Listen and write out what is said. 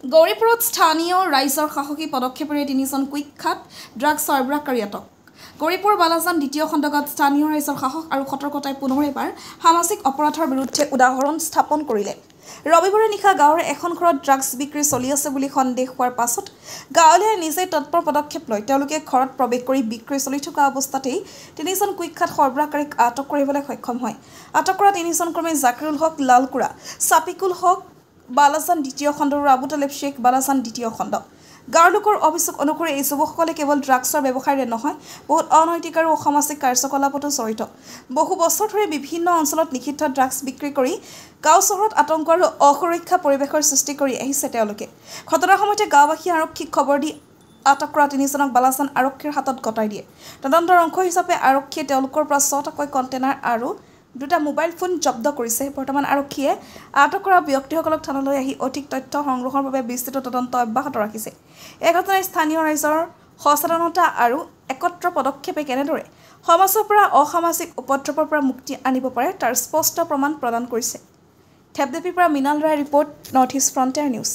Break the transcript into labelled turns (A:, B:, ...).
A: গৌৰীপুৰত স্থানীয় ৰাইজৰ সাহসী পদক্ষেপেৰে ৩জন কুখ্যাত ড্ৰাগছ সৰবৰাহকাৰী আটক। গৌৰীপুৰ বালাজান দ্বিতীয় খণ্ডত স্থানীয় ৰাইজৰ সাহস আৰু সতৰ্কতাই পুনৰ এবাৰ সামাজিক অপৰাধৰ বিৰুদ্ধে উদাহৰণ স্থাপন কৰিলে। ৰবিবাৰে নিশা গাঁৱৰ এখন ঘৰত ড্ৰাগছ বিক্ৰী চলি আছে বুলি সন্দেহ হোৱাৰ পাছত গাঁৱলীয়াই নিজেই তৎপৰ পদক্ষেপ লৈ তেওঁলোকে ঘৰত প্ৰৱেশ কৰি বিক্ৰী চলি থকা অৱস্থাতেই ৩জন কুখ্যাত সৰবৰাহকাৰীক আটক কৰিবলৈ সক্ষম হয়। আটক কৰা ৩জন ক্ৰমে জাকিৰুল হক লালকুৰা, ছাফিকুল হক বালাজান দ্বিতীয় খণ্ড আৰু আবু তালেব শ্বেখ বালাজান দ্বিতীয় খণ্ড। গাঁৱৰ লোকৰ অভিযোগ অনুসৰি এই যুৱকসকলে কেৱল ড্ৰাগছৰ ব্যৱসায়ৰে নহয়, বহুত অনৈতিক আৰু অসামাজিক কাৰ্যকলাপতো জড়িত। বহু বছৰ ধৰি বিভিন্ন অঞ্চলত নিষিদ্ধ ড্ৰাগছ বিক্ৰী কৰি গাঁও চহৰত আতংক আৰু অসুৰক্ষা পৰিৱেশৰ সৃষ্টি কৰি আহিছে তেওঁলোকে। ঘটনাৰ সময়তে গাঁওবাসী আৰক্ষীক খবৰ দি আটক কৰা ৩জনক বালাজান আৰক্ষীৰ হাতত গতাই দিয়ে। তদন্তৰ অংশ হিচাপে আৰক্ষীয়ে তেওঁলোকৰ পৰা ৬টাকৈ কণ্টেইনাৰ আৰু 2টা মোবাইল ফোন জব্দ কৰিছে। বৰ্তমান আৰক্ষীয়ে আটক কৰা ব্যক্তিসকলক থানালৈ আহি অধিক তথ্য সংগ্ৰহৰ বাবে বিস্তৃত তদন্ত অব্যাহত ৰাখিছে। এই ঘটনাই স্থানীয় ৰাইজৰ সচেতনতা আৰু একত্ৰ পদক্ষেপে কেনেদৰে সমাজৰ পৰা অসামাজিক উপদ্ৰৱৰ পৰা মুক্তি আনিব পাৰে তাৰ স্পষ্ট প্ৰমাণ প্ৰদান কৰিছে। ধেপধেপিৰ পৰা মৃণাল ৰায়ৰ report, north east frontier news.